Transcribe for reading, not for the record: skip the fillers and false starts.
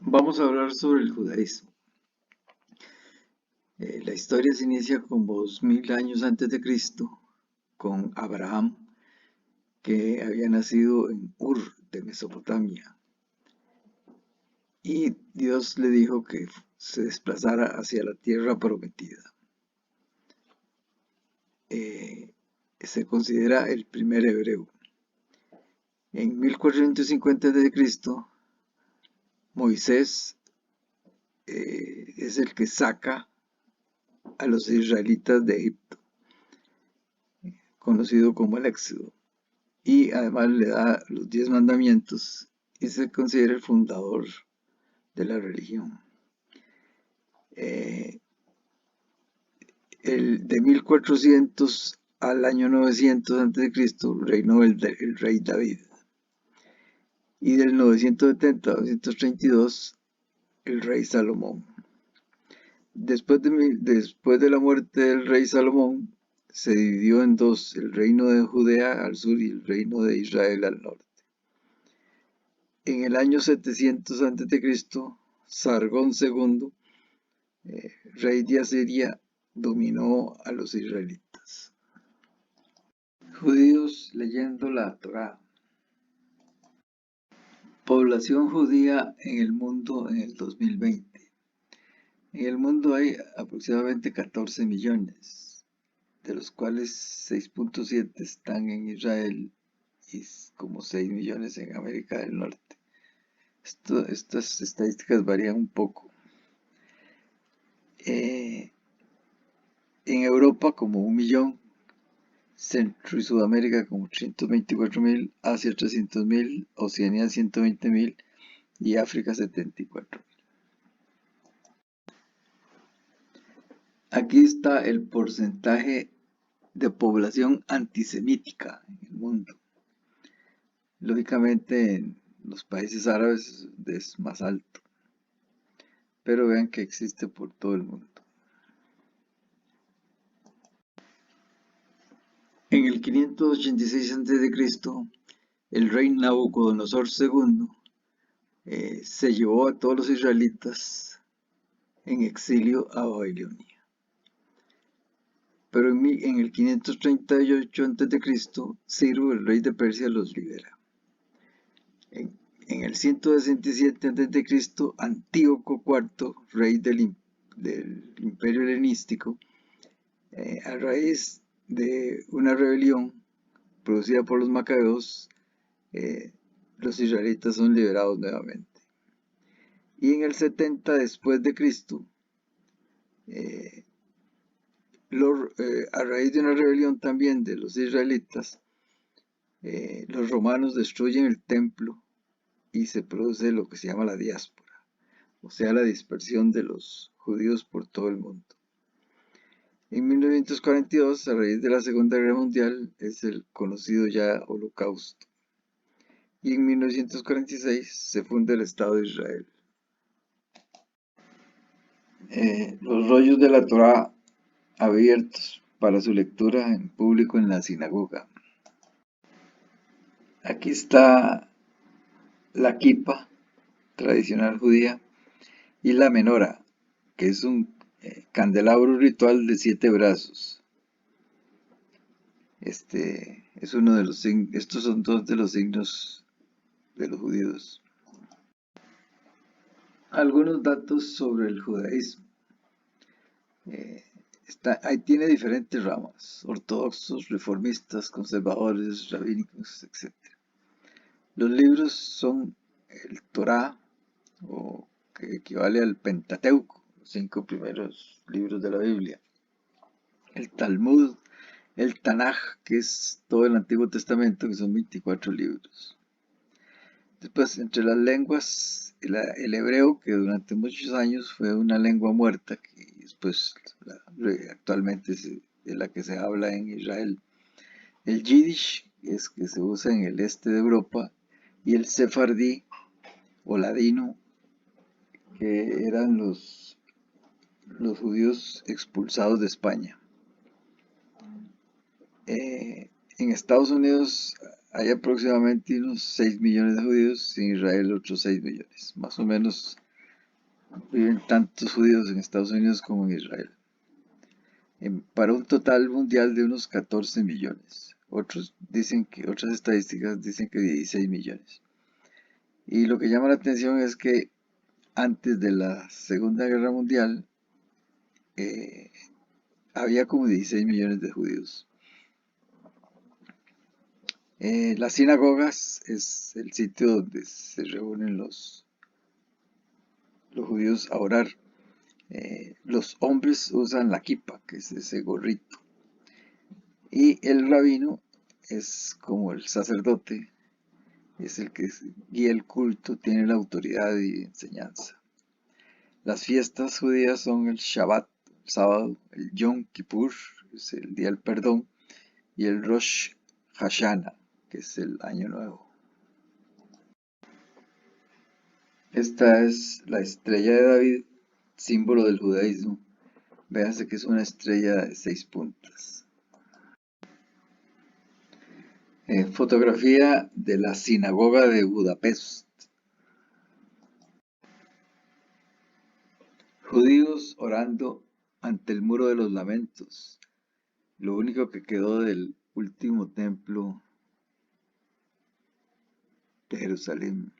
Vamos a hablar sobre el judaísmo. La historia se inicia como 2000 años antes de Cristo con Abraham, que había nacido en Ur de Mesopotamia. Y Dios le dijo que se desplazara hacia la tierra prometida. Se considera el primer hebreo. En 1450 a.C., Moisés es el que saca a los israelitas de Egipto, conocido como el Éxodo, y además le da los 10 mandamientos y se considera el fundador de la religión. De 1400 al año 900 a.C. reinó el rey David, y del 970 a 932 el rey Salomón. Después de la muerte del rey Salomón, se dividió en dos: el reino de Judea al sur y el reino de Israel al norte. En el año 700 a.C., Sargón II, rey de Asiria, dominó a los israelitas. Judíos leyendo la Torá. Población judía en el mundo en el 2020. En el mundo hay aproximadamente 14 millones, de los cuales 6.7 están en Israel y como 6 millones en América del Norte. Estas estadísticas varían un poco. En Europa como 1 millón, Centro y Sudamérica como 324.000, Asia 300.000, Oceanía 120.000 y África 74.000. Aquí está el porcentaje de población antisemítica en el mundo. Lógicamente en los países árabes es más alto, pero vean que existe por todo el mundo. En el 586 a.C., el rey Nabucodonosor II se llevó a todos los israelitas en exilio a Babilonia. Pero en el 538 a.C., Ciro, el rey de Persia, los libera. En el 167 a.C., Antíoco IV, rey del imperio helenístico, a raíz de una rebelión producida por los macabeos, los israelitas son liberados nuevamente. Y en el 70 después de Cristo, a raíz de una rebelión también de los israelitas, los romanos destruyen el templo y se produce lo que se llama la diáspora, o sea, la dispersión de los judíos por todo el mundo. En 1942, a raíz de la Segunda Guerra Mundial, es el conocido ya Holocausto. Y en 1946 se funda el Estado de Israel. Los rollos de la Torá abiertos para su lectura en público en la sinagoga. Aquí está la kipa tradicional judía y la menora, que es un candelabro ritual de 7 brazos. Es uno de los signos. Estos son dos de los signos de los judíos. Algunos datos sobre el judaísmo. Ahí tiene diferentes ramas: ortodoxos, reformistas, conservadores, rabínicos, etc. Los libros son el Torá, o que equivale al Pentateuco, los 5 primeros libros de la Biblia, el Talmud, el Tanaj, que es todo el Antiguo Testamento, que son 24 libros. Después, entre las lenguas, el hebreo, que durante muchos años fue una lengua muerta, que después actualmente es la que se habla en Israel. El Yiddish, que se usa en el este de Europa, y el sefardí o ladino, que eran los judíos expulsados de España. En Estados Unidos hay aproximadamente unos 6 millones de judíos, en Israel otros 6 millones. Más o menos Viven tantos judíos en Estados Unidos como en Israel, para un total mundial de unos 14 millones. Otras estadísticas dicen que 16 millones. Y lo que llama la atención es que antes de la Segunda Guerra Mundial eh, había como 16 millones de judíos. Las sinagogas es el sitio donde se reúnen los judíos a orar. Los hombres usan la kipa, que es ese gorrito. Y el rabino es como el sacerdote, es el que guía el culto, tiene la autoridad y enseñanza. Las fiestas judías son el Shabbat, el sábado, el Yom Kippur, es el día del perdón, y el Rosh Hashanah, que es el año nuevo. Esta es la estrella de David, símbolo del judaísmo. Véanse que es una estrella de 6 puntas. Fotografía de la sinagoga de Budapest. Judíos orando ante el muro de los lamentos, lo único que quedó del último templo de Jerusalén.